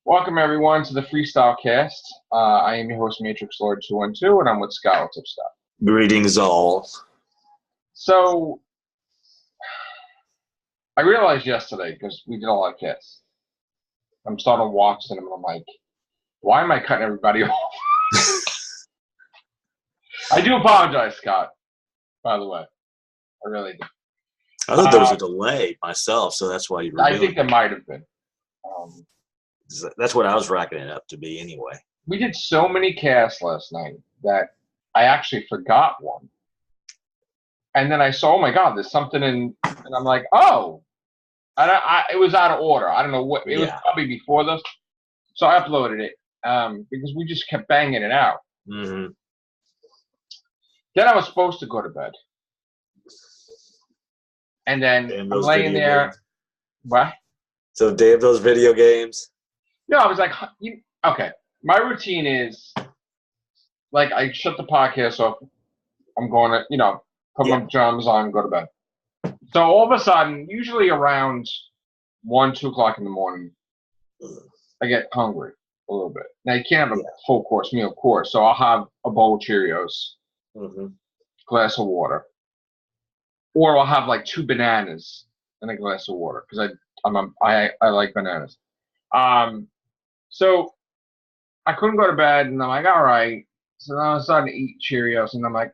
Welcome everyone to the Freestyle Cast. I am your host, Matrix Lord 212, and I'm with Scott. What's up, Scott? Greetings all. So, I realized yesterday, because we did a lot of casts, I'm starting to watch them, and I'm like, why am I cutting everybody off? I do apologize, Scott, by the way. I really do. I thought there was a delay myself, so that's why you were I doing think there might have been. That's what I was racking it up to be anyway. We did so many casts last night that I actually forgot one. And then I saw, oh my God, there's something in, and I'm like, oh. It was out of order. I don't know what, it was probably before this. So I uploaded it because we just kept banging it out. Mm-hmm. Then I was supposed to go to bed. And then I'm laying there. Games. What? So day of those video games? No, I was like, okay. My routine is, like, I shut the podcast off. I'm going to, put my pajamas on, go to bed. So all of a sudden, usually around 1, 2 o'clock in the morning, I get hungry a little bit. Now, you can't have a full course meal, of course. So I'll have a bowl of Cheerios, glass of water. Or I'll have like 2 bananas and a glass of water because I like bananas. So I couldn't go to bed, and I'm like, all right. So then I started to eat Cheerios, and I'm like,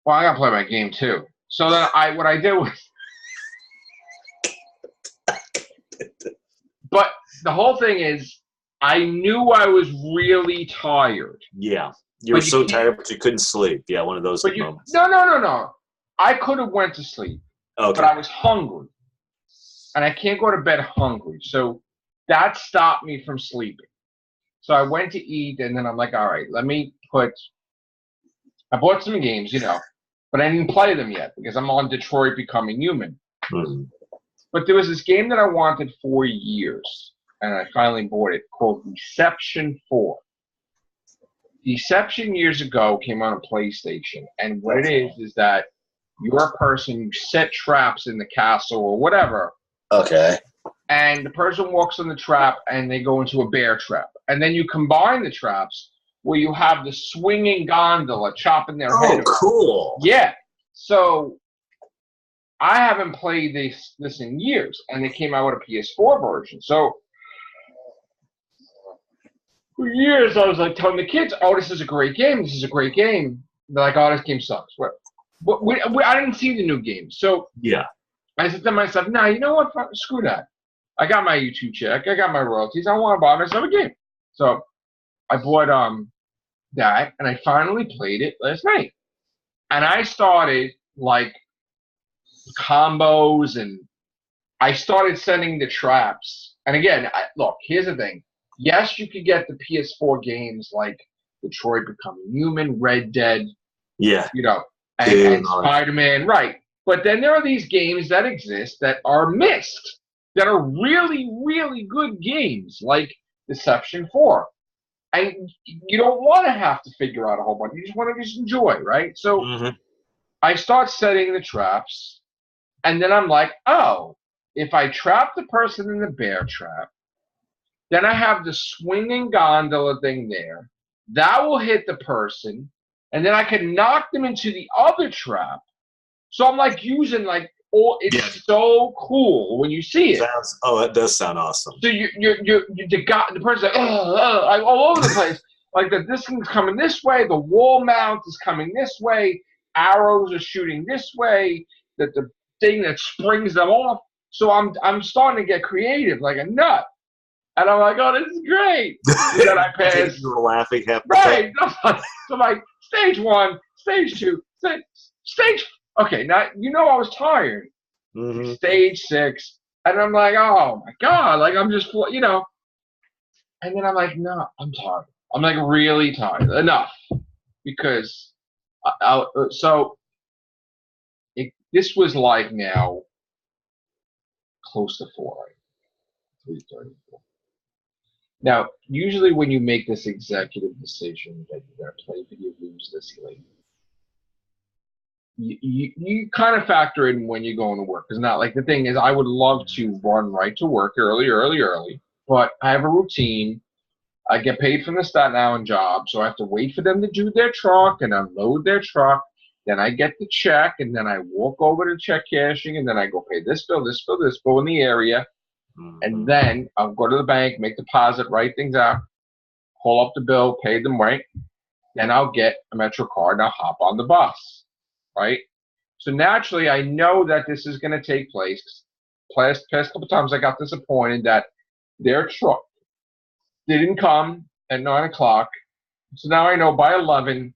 well, I gotta play my game too. So then what I did was, but the whole thing is, I knew I was really tired. Yeah, you were so tired, but you couldn't sleep. Yeah, one of those moments. No. I could have went to sleep, but I was hungry, and I can't go to bed hungry. So that stopped me from sleeping. So I went to eat, and then I'm like, all right, I bought some games, but I didn't play them yet because I'm on Detroit Becoming Human. But there was this game that I wanted for years, and I finally bought it, called Deception 4. Deception years ago came on a PlayStation, and what it is that you're a person, you set traps in the castle or whatever. Okay. And the person walks on the trap, and they go into a bear trap. And then you combine the traps where you have the swinging gondola chopping their head. Oh, cool. Yeah. So I haven't played this in years, and they came out with a PS4 version. So for years, I was like telling the kids, "Oh, this is a great game. This is a great game." They're like, "Oh, this game sucks." I didn't see the new game, so I said to myself, "Nah, you know what? Screw that. I got my YouTube check. I got my royalties. I want to buy myself a game." So I bought that, and I finally played it last night. And I started like combos, and I started setting the traps. And again, look, here's the thing. Yes, you could get the PS4 games like Detroit Becoming Human, Red Dead, and Spider-Man, right. But then there are these games that exist that are missed, that are really, really good games, like Deception 4. And you don't want to have to figure out a whole bunch. You just want to just enjoy, right? So I start setting the traps, and then I'm like, oh, if I trap the person in the bear trap, then I have the swinging gondola thing there. That will hit the person, and then I can knock them into the other trap. So I'm like using it's so cool when you see it. It does sound awesome. So the person's like, all over the place. Like this thing's coming this way, the wall mount is coming this way, arrows are shooting this way, the thing that springs them off. So I'm starting to get creative like a nut. And I'm like, oh, this is great. And then I pass. You were laughing half the time. Right. So I'm like, stage 1, stage 2, stage. Okay, now I was tired. Stage 6, and I'm like, oh my God, like I'm just, And then I'm like, no, I'm tired. I'm like really tired. Enough, because this was like now close to 4, 3:34. Now, usually when you make this executive decision that you're going to play video games this late, you kind of factor in when you're going to work. Because not like the thing is, I would love to run right to work early, but I have a routine. I get paid from the Staten Island job, so I have to wait for them to do their truck and unload their truck. Then I get the check, and then I walk over to check cashing, and then I go pay this bill, this bill, this bill in the area. And then I'll go to the bank, make deposit, write things out, pull up the bill, pay them right. Then I'll get a Metro card, and I'll hop on the bus, right? So naturally, I know that this is going to take place. Past couple times, I got disappointed that their truck didn't come at 9 o'clock. So now I know by 11,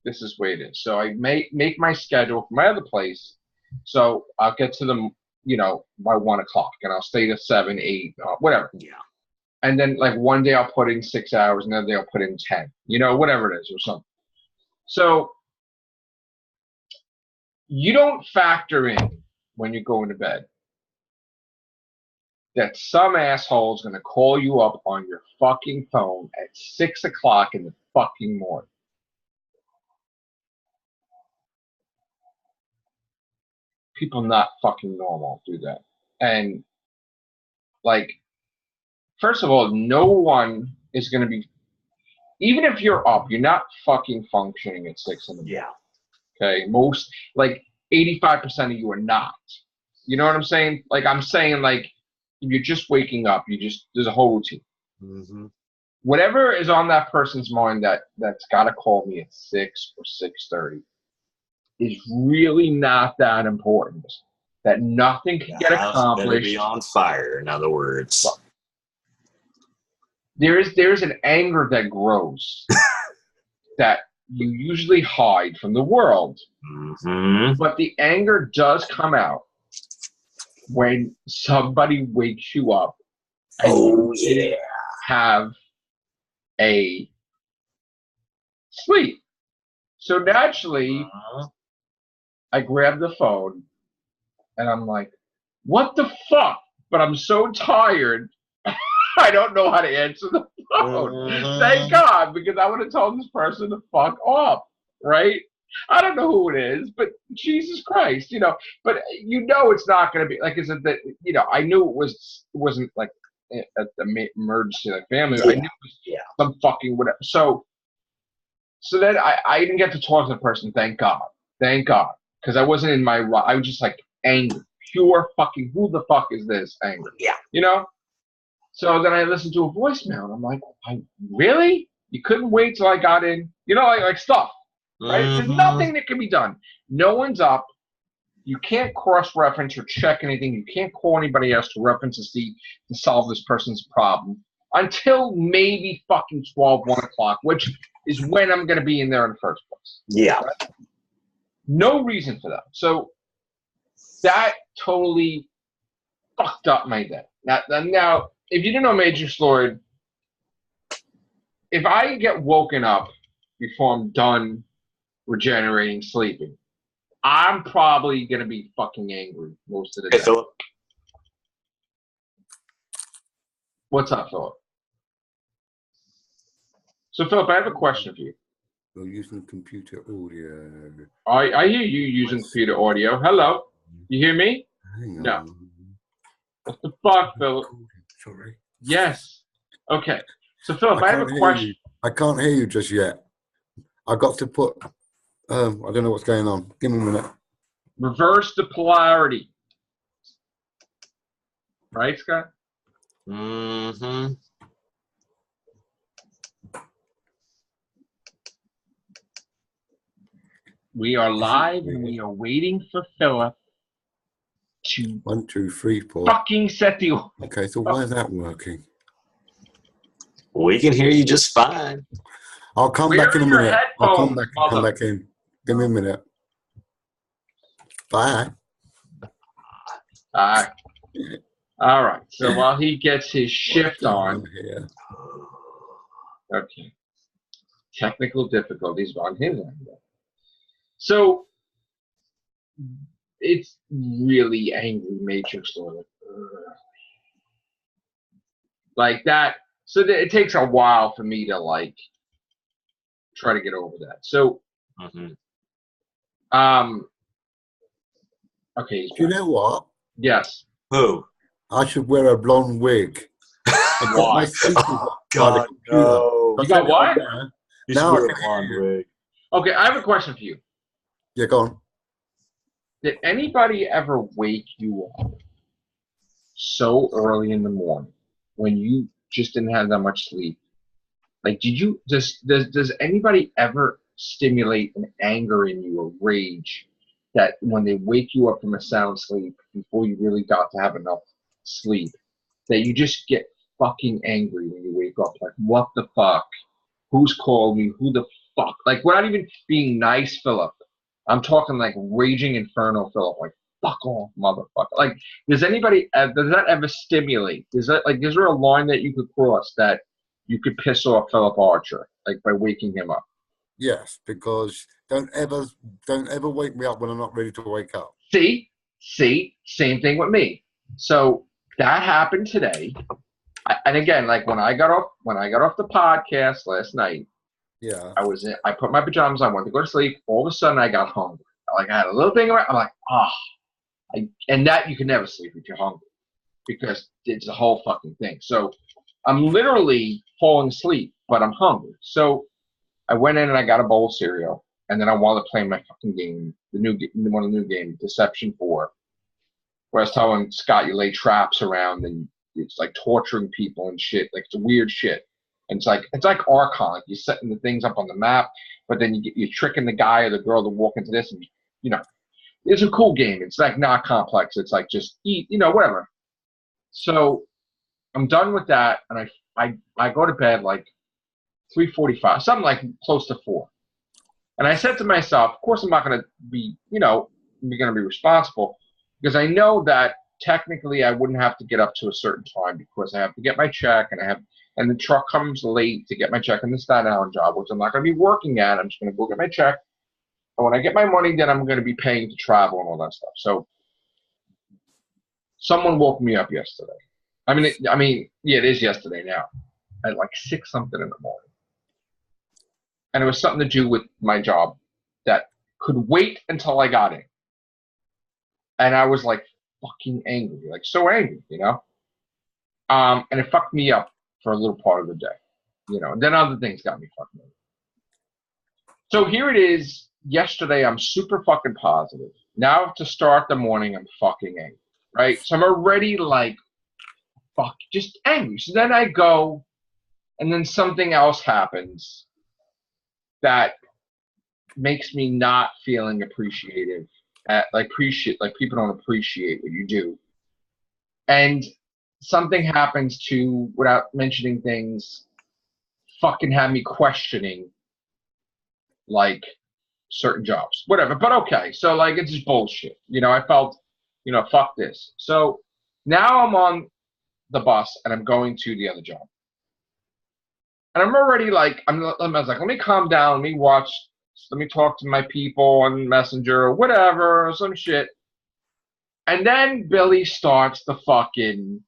this is where it is. So I make my schedule for my other place. So I'll get to them, by 1 o'clock, and I'll stay to 7, 8, whatever. Yeah. And then like one day I'll put in 6 hours, another day I'll put in 10, whatever it is or something. So you don't factor in when you're going to bed that some asshole's going to call you up on your fucking phone at 6 o'clock in the fucking morning. People not fucking normal do that. And, like, first of all, no one is going to be, even if you're up, you're not fucking functioning at 6 in the morning. Yeah. Okay? Most, like, 85% of you are not. You know what I'm saying? Like, I'm saying, like, if you're just waking up, there's a whole routine. Mm-hmm. Whatever is on that person's mind that's got to call me at 6 or 6:30 is really not that important. That nothing can get accomplished. Better be on fire, in other words. There is an anger that grows that you usually hide from the world. Mm-hmm. But the anger does come out when somebody wakes you up and you have a sleep. So naturally, I grab the phone and I'm like, what the fuck? But I'm so tired, I don't know how to answer the phone. Thank God, because I would have told this person to fuck off, right? I don't know who it is, but Jesus Christ, But it's not going to be like, is it that I knew it wasn't like the emergency, like family. I knew it was some fucking whatever. So then I didn't get to talk to the person. Thank God, because I wasn't in my. I was just like angry, pure fucking. Who the fuck is this angry? Yeah. So then I listened to a voicemail, and I'm like, really? You couldn't wait till I got in? Like stuff. Right? Mm-hmm. There's nothing that can be done. No one's up. You can't cross-reference or check anything. You can't call anybody else to reference to solve this person's problem until maybe fucking 1 o'clock, which is when I'm going to be in there in the first place. Yeah. Right? No reason for that. So that totally fucked up my day. Now, if you didn't know Major Sloyd, if I get woken up before I'm done regenerating, sleeping, I'm probably going to be fucking angry most of the day. Hey, Phillip. What's up, Phillip? So, Phillip, I have a question for you. You're using computer audio. I hear you using computer audio. Hello? You hear me? Hang on. No. What the fuck, Phillip? Sorry. Yes. Okay. So, Phillip, I have a question. I can't hear you just yet. I got to put... I don't know what's going on. Give me a minute. Reverse the polarity. Right, Scott? Mm-hmm. We are live and we are waiting for Phillip to 1, 2, 3, 4. fucking set the... Okay, so why is that working? We can hear you just fine. I'll come back in a minute. I'll come back in. Give me a minute. Bye. All right. So while he gets his shift on here. Okay. Technical difficulties on his end. So it's really angry Matrix sort of. Like that. So it takes a while for me to like try to get over that. So okay. Do you know what? Yes. Who? I should wear a blonde wig. I got my sleep Oh, God, no. I You got turned it what? on there. You Now should I wear a can blonde hear you. wig. Okay, I have a question for you. Yeah, go on. Did anybody ever wake you up so early in the morning when you just didn't have that much sleep? Like, does anybody ever stimulate an anger in you or rage that when they wake you up from a sound sleep before you really got to have enough sleep, that you just get fucking angry when you wake up? Like, what the fuck? Who's called me? Who the fuck? Like, we're not even being nice, Phillip. I'm talking like raging inferno, Phillip. Like, fuck off, motherfucker. Like, does that ever stimulate? Is there a line that you could cross that you could piss off Phillip Archer, like by waking him up? Yes, because don't ever wake me up when I'm not ready to wake up. See, same thing with me. So that happened today. And again, like when I got off the podcast last night, Yeah. I put my pajamas on, went to go to sleep. All of a sudden, I got hungry. Like I had a little thing around. I'm like, and that you can never sleep if you're hungry because it's a whole fucking thing. So I'm literally falling asleep, but I'm hungry. So I went in and I got a bowl of cereal, and then I wanted to play my fucking game, one of the new games, Deception 4, where I was telling Scott you lay traps around and it's like torturing people and shit. Like it's weird shit. And it's like Archon. Like you're setting the things up on the map, but then you're tricking the guy or the girl to walk into this, and it's a cool game. It's like not complex. It's like just eat, whatever. So I'm done with that, and I go to bed like 3:45, something like close to 4. And I said to myself, of course I'm not going to be, responsible because I know that technically I wouldn't have to get up to a certain time because I have to get my check and the truck comes late to get my check in the Staten Island job, which I'm not going to be working at. I'm just going to go get my check. And when I get my money, then I'm going to be paying to travel and all that stuff. So someone woke me up yesterday. Yeah, it is yesterday now at like 6 something in the morning. And it was something to do with my job that could wait until I got in. And I was like fucking angry, like so angry, and it fucked me up for a little part of the day, and then other things got me fucking angry. So here it is. Yesterday, I'm super fucking positive. Now to start the morning, I'm fucking angry, right? So I'm already like, fuck, just angry. So then I go, and then something else happens that makes me not feeling appreciative. Like people don't appreciate what you do. And something happens to, without mentioning things, fucking have me questioning like certain jobs, whatever. But okay, so like it's just bullshit. I felt, fuck this. So now I'm on the bus and I'm going to the other job, and I'm already like, I was like, let me calm down, let me talk to my people on Messenger or whatever, or some shit. And then Billy starts the fucking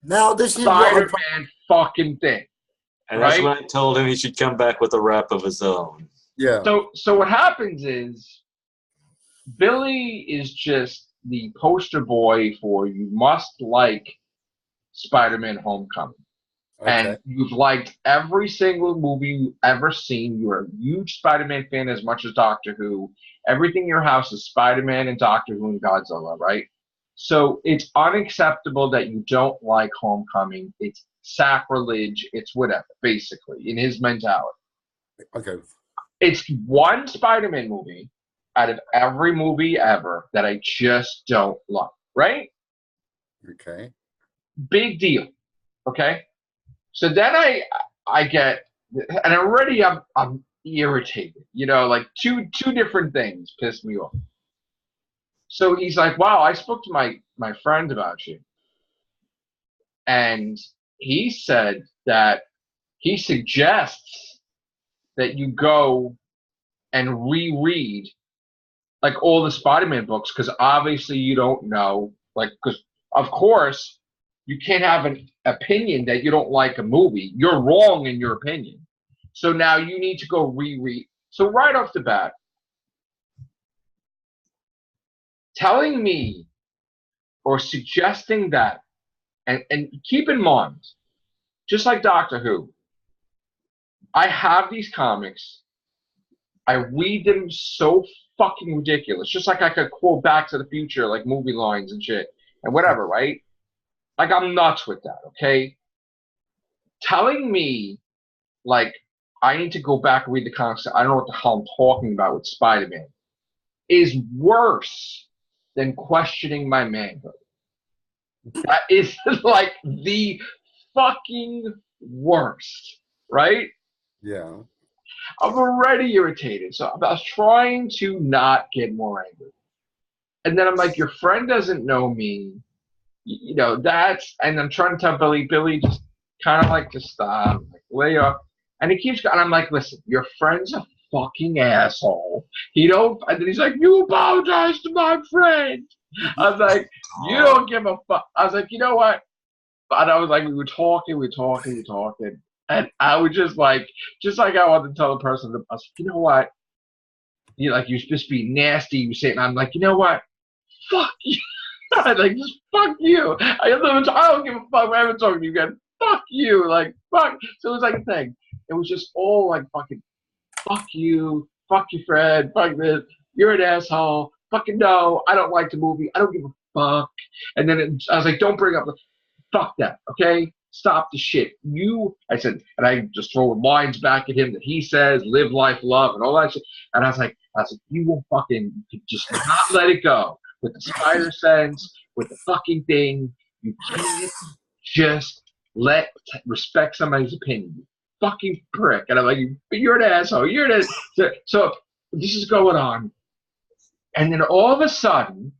Now this is Spider-Man fucking thing. And right? that's when I told him he should come back with a rap of his own. Yeah. So what happens is Billy is just the poster boy for you must like Spider-Man Homecoming. Okay. And you've liked every single movie you've ever seen. You're a huge Spider-Man fan as much as Doctor Who. Everything in your house is Spider-Man and Doctor Who and Godzilla, right? So it's unacceptable that you don't like Homecoming. It's sacrilege. It's whatever, basically, in his mentality. Okay. It's one Spider-Man movie out of every movie ever that I just don't like, right? Okay. Big deal, okay? So then I get, and already I'm irritated, like two different things piss me off. So he's like, wow, I spoke to my friend about you. And he said that he suggests that you go and reread like all the Spider-Man books because obviously you don't know, like, because of course you can't have an opinion that you don't like a movie. You're wrong in your opinion. So now you need to go reread. So right off the bat, telling me or suggesting that, and keep in mind, just like Doctor Who, I have these comics. I read them so fucking ridiculous. Just like I could quote Back to the Future, like movie lines and shit and whatever, right? Like, I'm nuts with that, okay? Telling me, like, I need to go back and read the comics, I don't know what the hell I'm talking about with Spider-Man, is worse than questioning my manhood. That is, like, the fucking worst, right? Yeah. I'm already irritated, so I was trying to not get more angry. And then I'm like, your friend doesn't know me. You know, that's, and I'm trying to tell Billy, just kind of like, just stop, like, lay off. And he keeps going, and I'm like, listen, your friend's a fucking asshole. He don't, and then he's like, you apologize to my friend. I was like, you don't give a fuck. I was like, you know what? And I was like, we were talking. And I was just like I wanted to tell the person, I was like, you know what? You like, you just be nasty. You say it, and I'm like, you know what? Fuck you. I like, just fuck you. I don't give a fuck. I haven't talked to you again. Fuck you. Like, fuck. So it was like a thing. It was just all like fucking, fuck you, Fred, fuck this. You're an asshole. Fucking no. I don't like the movie. I don't give a fuck. And then I was like, don't bring up the, fuck that. Okay. Stop the shit. I said, and I just throw lines back at him that he says, live life, love, and all that shit. And I was like, you will fucking just not let it go. With the spider sense, with the fucking thing, you can't just respect somebody's opinion. You fucking prick. And I'm like, you're an asshole. You're an asshole. So this is going on. And then all of a sudden,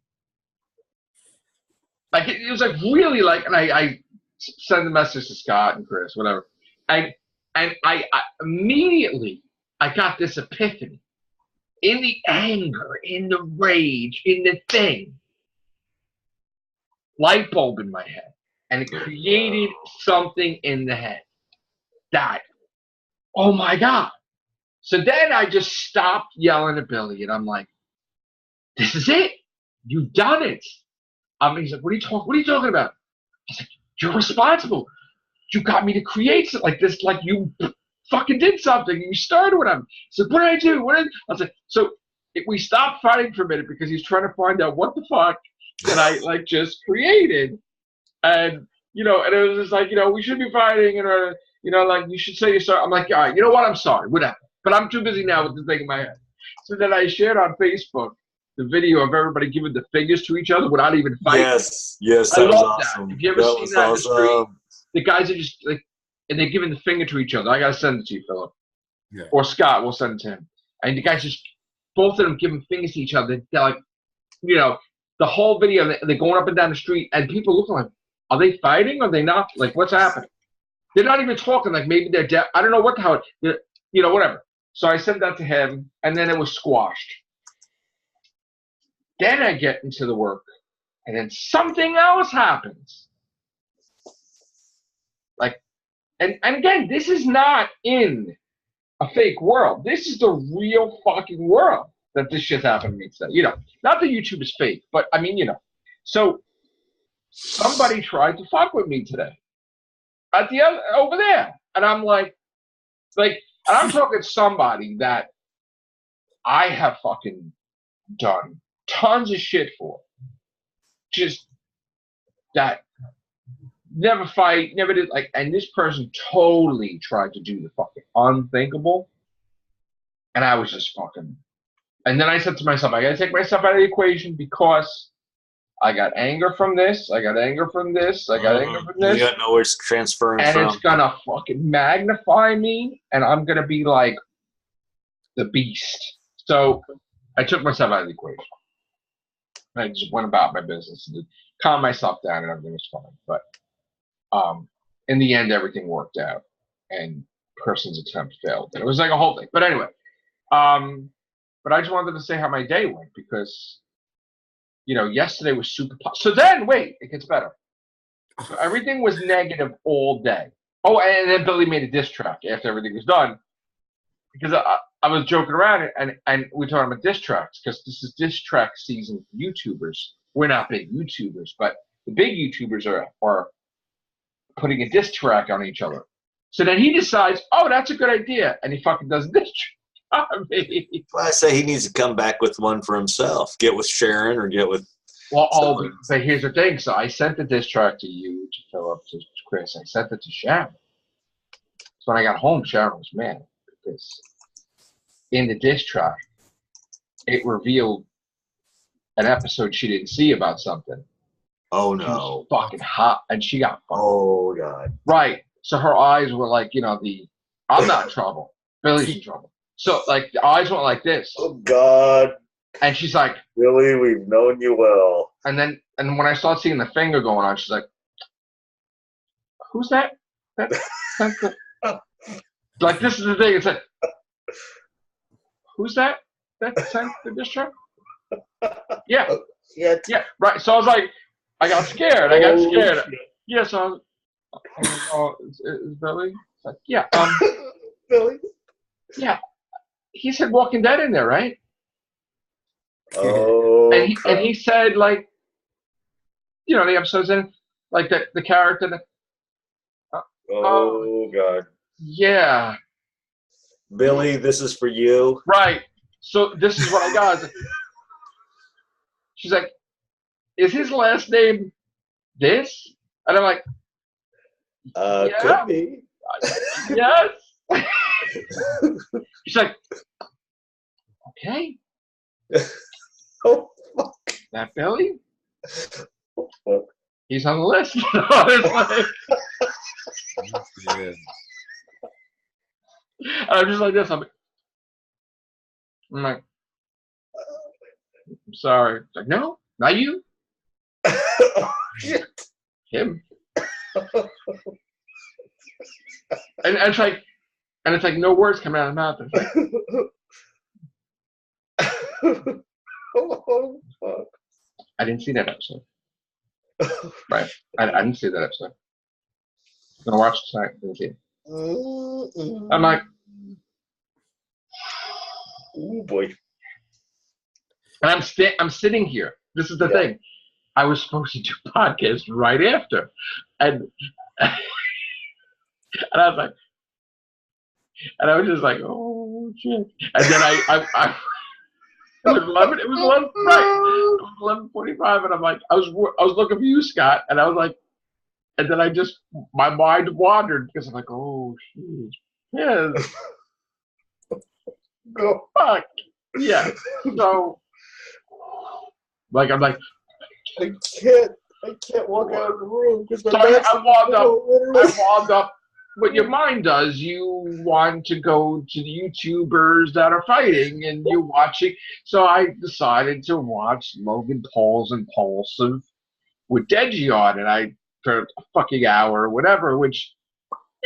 like, it was like really like, and I send a message to Scott and Chris, whatever. And I immediately, I got this epiphany. In the anger, in the rage, in the thing, light bulb in my head, and it created something in the head that, oh my God. So then I just stopped yelling at Billy, and I'm like, this is it. You've done it. He's like, what are you talking about? I was like, you're responsible. You got me to create something like this, like you fucking did something. You started with him. So what did I do? I was like, so we stopped fighting for a minute because he's trying to find out what the fuck that I like just created. And, you know, and it was just like, you know, we should be fighting, and, you know, like, you should say you're sorry. I'm like, all right, you know what? I'm sorry, whatever. But I'm too busy now with the thing in my head. So then I shared on Facebook the video of everybody giving the fingers to each other without even fighting. Yes, I that was love awesome. that. Have you ever That seen that in the street? awesome. The guys are just like, and they're giving the finger to each other. I gotta send it to you, Phillip. Yeah. Or Scott, we'll send it to him. And the guys just, both of them giving fingers to each other. They're like, you know, the whole video, they're going up and down the street, and people looking like, are they fighting? Or are they not? Like, what's happening? They're not even talking. Like, maybe they're deaf. I don't know what the hell. You know, whatever. So I sent that to him, and then it was squashed. Then I get into the work, and then something else happens. Like, and again, this is not in a fake world. This is the real fucking world that this shit happened to me today. You know, not that YouTube is fake, but I mean, you know. So somebody tried to fuck with me today at the other over there, and I'm like, and I'm talking somebody that I have fucking done tons of shit for. Just that. Never fight, never did, like, and this person totally tried to do the fucking unthinkable. And I was just fucking, and then I said to myself, I gotta take myself out of the equation because I got anger from this, I got anger from this, I got anger from this. You got know where it's transferring and from. It's gonna fucking magnify me, and I'm gonna be like the beast. So I took myself out of the equation. I just went about my business and calm myself down, and everything was fine. But in the end, everything worked out, and person's attempt failed. And it was like a whole thing. But anyway, but I just wanted to say how my day went because, you know, yesterday was super. So then, wait, it gets better. So everything was negative all day. Oh, and then Billy made a diss track after everything was done because I was joking around and we were talking about diss tracks because this is diss track season for YouTubers. We're not big YouTubers, but the big YouTubers are putting a diss track on each other. So then he decides, oh, that's a good idea, and he fucking does this track on me. Well, I say he needs to come back with one for himself. Get with Sharon or get with. Well, but here's the thing. So I sent the diss track to you, to Phillip, to Chris. I sent it to Sharon. So when I got home, Sharon was mad because in the diss track, it revealed an episode she didn't see about something. Oh She no! was fucking hot, and she got fucking. Oh god! Right. So her eyes were like, I'm not in trouble. Billy's in trouble. So like the eyes went like this. Oh god! And she's like, Billy, we've known you well. and when I started seeing the finger going on, she's like, who's that? That's like, this is the thing. It's like, who's that? That sent the district? Yeah. Yeah. Right. So I was like, I got scared. Yeah. So I was, oh, is Billy? It's like, yeah. Billy? Yeah. He said Walking Dead in there, right? Oh. And he said, like, the episodes in, like, the character that. God. Yeah. Billy, this is for you. Right. So this is what I got. She's like, is his last name this? And I'm like, yeah. Could be. Yes. She's like, okay. Oh, fuck. That Billy? Oh, fuck. He's on the list. Honestly. Yeah. I'm just like this. I'm like, I'm sorry. It's like, no, not you. Oh, shit. Him. And it's like no words coming out of the mouth. It's like, Oh, fuck. I didn't see that episode. Right. I didn't see that episode. I'm gonna watch it tonight. Didn't see it. I'm like, oh boy. and I'm sitting here. This is the thing. I was supposed to do a podcast right after, and I was like, and I was just like, oh shit. And then I it was 11. It was 11. Right. It was 11:45, and I'm like, I was looking for you, Scott, and I was like, and then my mind wandered because I'm like, oh shit, yes, Go. fuck, yeah. So, like, I'm like, I can't walk out of the room because my so back's I warmed up. What your mind does, you want to go to the YouTubers that are fighting, and you're watching. So I decided to watch Logan Paul's Impulsive with Deji on, and I for a fucking hour or whatever, which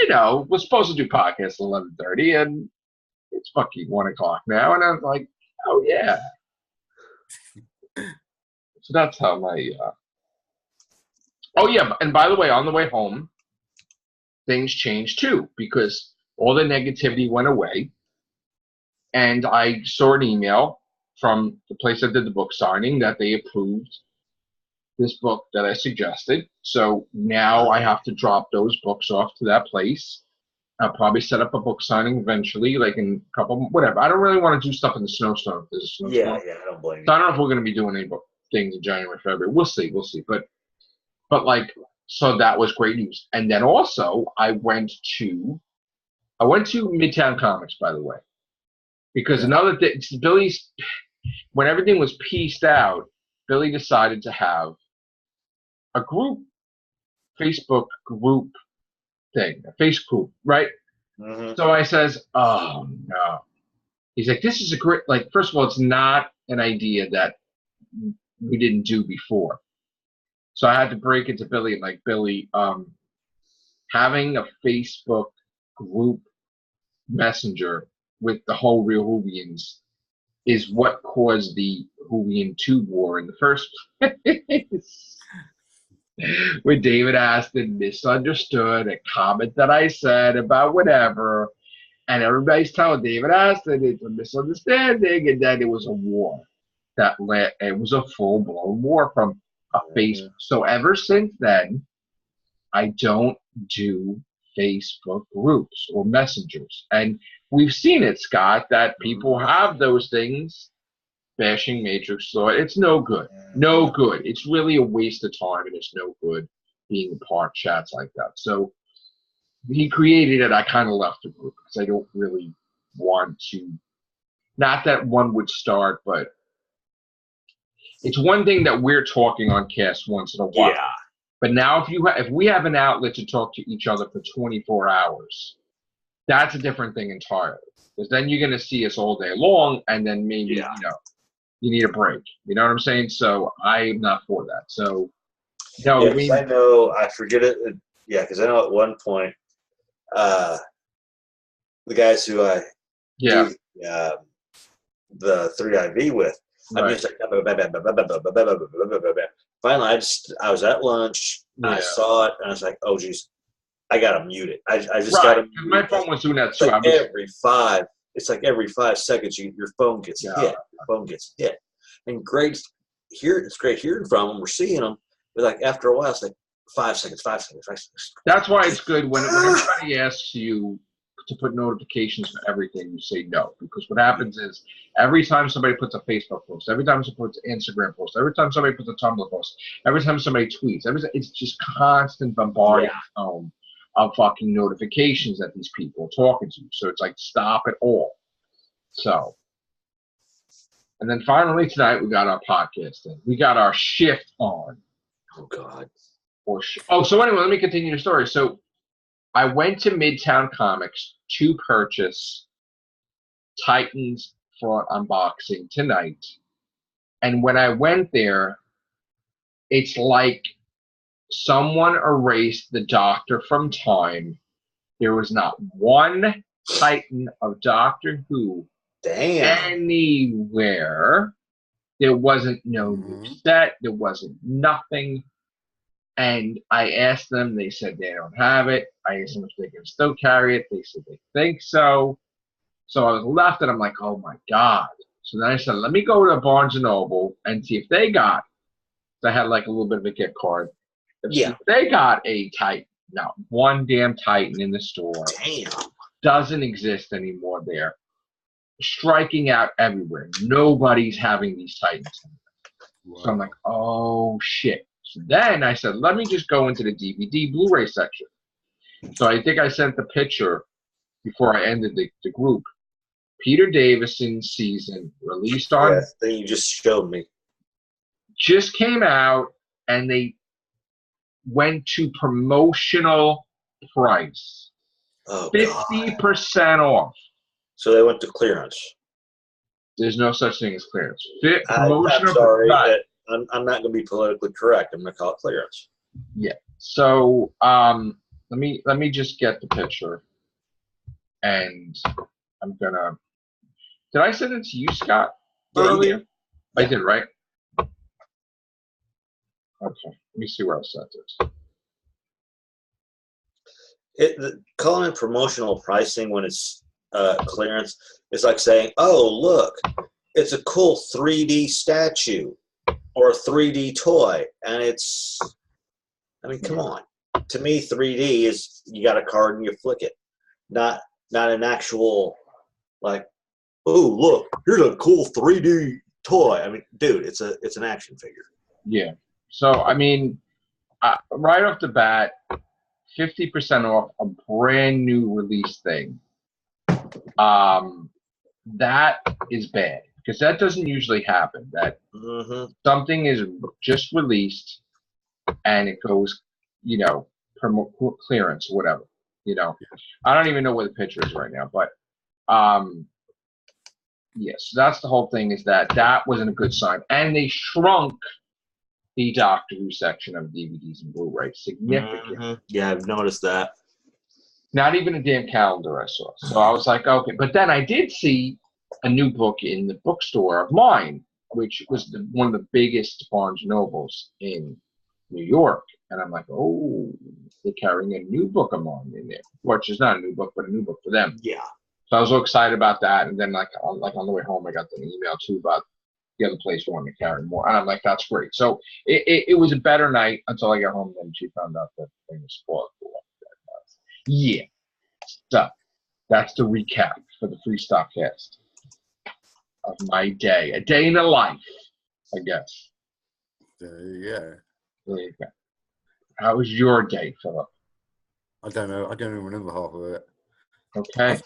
was supposed to do podcast at 11:30, and it's fucking 1:00 now, and I was like, oh yeah. So that's how my. Oh yeah, and by the way, on the way home, things changed too, because all the negativity went away, and I saw an email from the place that did the book signing that they approved this book that I suggested. So now I have to drop those books off to that place. I'll probably set up a book signing eventually, like in a couple, whatever. I don't really want to do stuff in the snowstorm. If there's a snowstorm. Yeah, I don't blame you. So I don't know if we're going to be doing any book things in January, February. We'll see. But like, so that was great news. And then also I went to Midtown Comics, by the way, because another thing, Billy's, when everything was pieced out, Billy decided to have a Facebook group thing, a face group, right? Mm-hmm. So I says, oh no. He's like, this is a great, like, first of all, it's not an idea that we didn't do before. So I had to break it to Billy, and like, Billy, having a Facebook group messenger with the whole Real Whovians is what caused the Whovian tube war in the first place. When David Aston misunderstood a comment that I said about whatever, and everybody's telling David Aston it's a misunderstanding, and then it was a war. It was a full-blown war from a Facebook. So ever since then, I don't do Facebook groups or messengers. And we've seen it, Scott, that people have those things bashing Matrix Law. It's no good. No good. It's really a waste of time, and it's no good being a part of chats like that. So he created it. I kind of left the group because I don't really want to, not that one would start, but it's one thing that we're talking on Cast once in a while. Yeah. But now if we have an outlet to talk to each other for 24 hours, that's a different thing entirely. Because then you're going to see us all day long, and then maybe, you need a break. You know what I'm saying? So I'm not for that. So, no. Yeah, I know, I forget it. Yeah, because I know at one point, the guys who I do the 3IV with, I'm just like, finally, I was at lunch, and I saw it, and I was like, oh, geez, I got to mute it. I just got to mute it. My phone was doing that, too. It's like every 5 seconds, your phone gets hit. Your phone gets hit. And it's great hearing from them. We're seeing them. But like after a while, it's like 5 seconds, 5 seconds, 5 seconds. That's why it's good when everybody asks you to put notifications for everything, you say no. Because what happens is every time somebody puts a Facebook post, every time somebody puts an Instagram post, every time somebody puts a Tumblr post, every time somebody tweets, it's just constant bombarding of fucking notifications that these people are talking to you. So it's like, stop it all. So, and then finally tonight we got our podcast in. We got our shift on. Oh, God. So anyway, let me continue the story. So I went to Midtown Comics to purchase Titans for unboxing tonight. And when I went there, it's like someone erased the Doctor from time. There was not one Titan of Doctor Who anywhere. There wasn't no new set. There wasn't nothing. And I asked them. They said they don't have it. I asked them if they can still carry it. They said they think so. So I was left, and I'm like, oh, my God. So then I said, let me go to Barnes & Noble and see if they got. I had like a little bit of a gift card. If they got a Titan. Not one damn Titan in the store. Damn. Doesn't exist anymore there. Striking out everywhere. Nobody's having these Titans. Wow. So I'm like, oh, shit. So then I said, let me just go into the DVD Blu-ray section. So I think I sent the picture before I ended the group. Peter Davison's season released on. Yeah, thing you just showed me. Just came out, and they went to promotional price. Oh, 50% off. So they went to clearance. There's no such thing as clearance. I'm sorry. I'm not going to be politically correct. I'm going to call it clearance. Yeah. So let me just get the picture, and I'm gonna. Did I send it to you, Scott, earlier? I did, right? Okay. Let me see where I sent it. Calling it promotional pricing when it's clearance is like saying, "Oh, look, it's a cool 3D statue or a 3D toy," and it's. I mean, come on. To me, 3D is you got a card and you flick it, not an actual like. Oh, look, here's a cool 3D toy. I mean, dude, it's an action figure. Yeah. So I mean, right off the bat, 50% off a brand new release thing. That is bad because that doesn't usually happen. That something is just released and it goes, clearance or whatever. I don't even know where the picture is right now, but yes, that's the whole thing. Is that wasn't a good sign, and they shrunk the Doctor Who section of DVDs and Blu-ray significantly. Yeah, I've noticed that. Not even a damn calendar I saw. So I was like, okay. But then I did see a new book in the bookstore of mine, which was one of the biggest Barnes Nobles in New York. And I'm like, oh, they're carrying a new book of mine in there. Which is not a new book, but a new book for them. Yeah. So I was so excited about that. And then on the way home, I got an email too about the other place wanting to carry more. And I'm like, that's great. So it was a better night until I got home and she found out that the thing was spoiled. Yeah. So that's the recap for the Freestyle Cast of my day. A day in the life, I guess. Yeah. There you go. How was your day, Phillip? I don't know. I don't even remember half of it. Okay.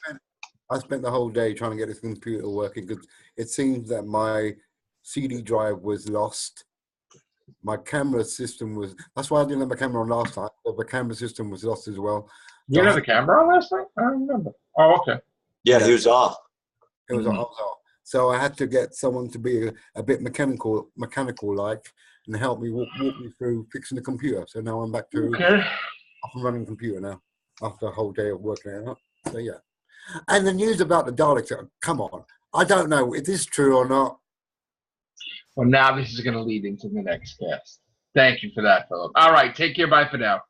I spent the whole day trying to get this computer working because it seems that my CD drive was lost. My camera system was. That's why I didn't have my camera on last night. But the camera system was lost as well. You didn't have the camera on last night? I don't remember. Oh, okay. Yeah, he was off. It was I was off. So I had to get someone to be a bit mechanical like, and help me walk me through fixing the computer. So now I'm back to up and running computer now after a whole day of working it out. So yeah. And the news about the Daleks, come on. I don't know if this is true or not. Well, now this is going to lead into the next cast. Thank you for that, Phillip. All right, take care. Bye for now.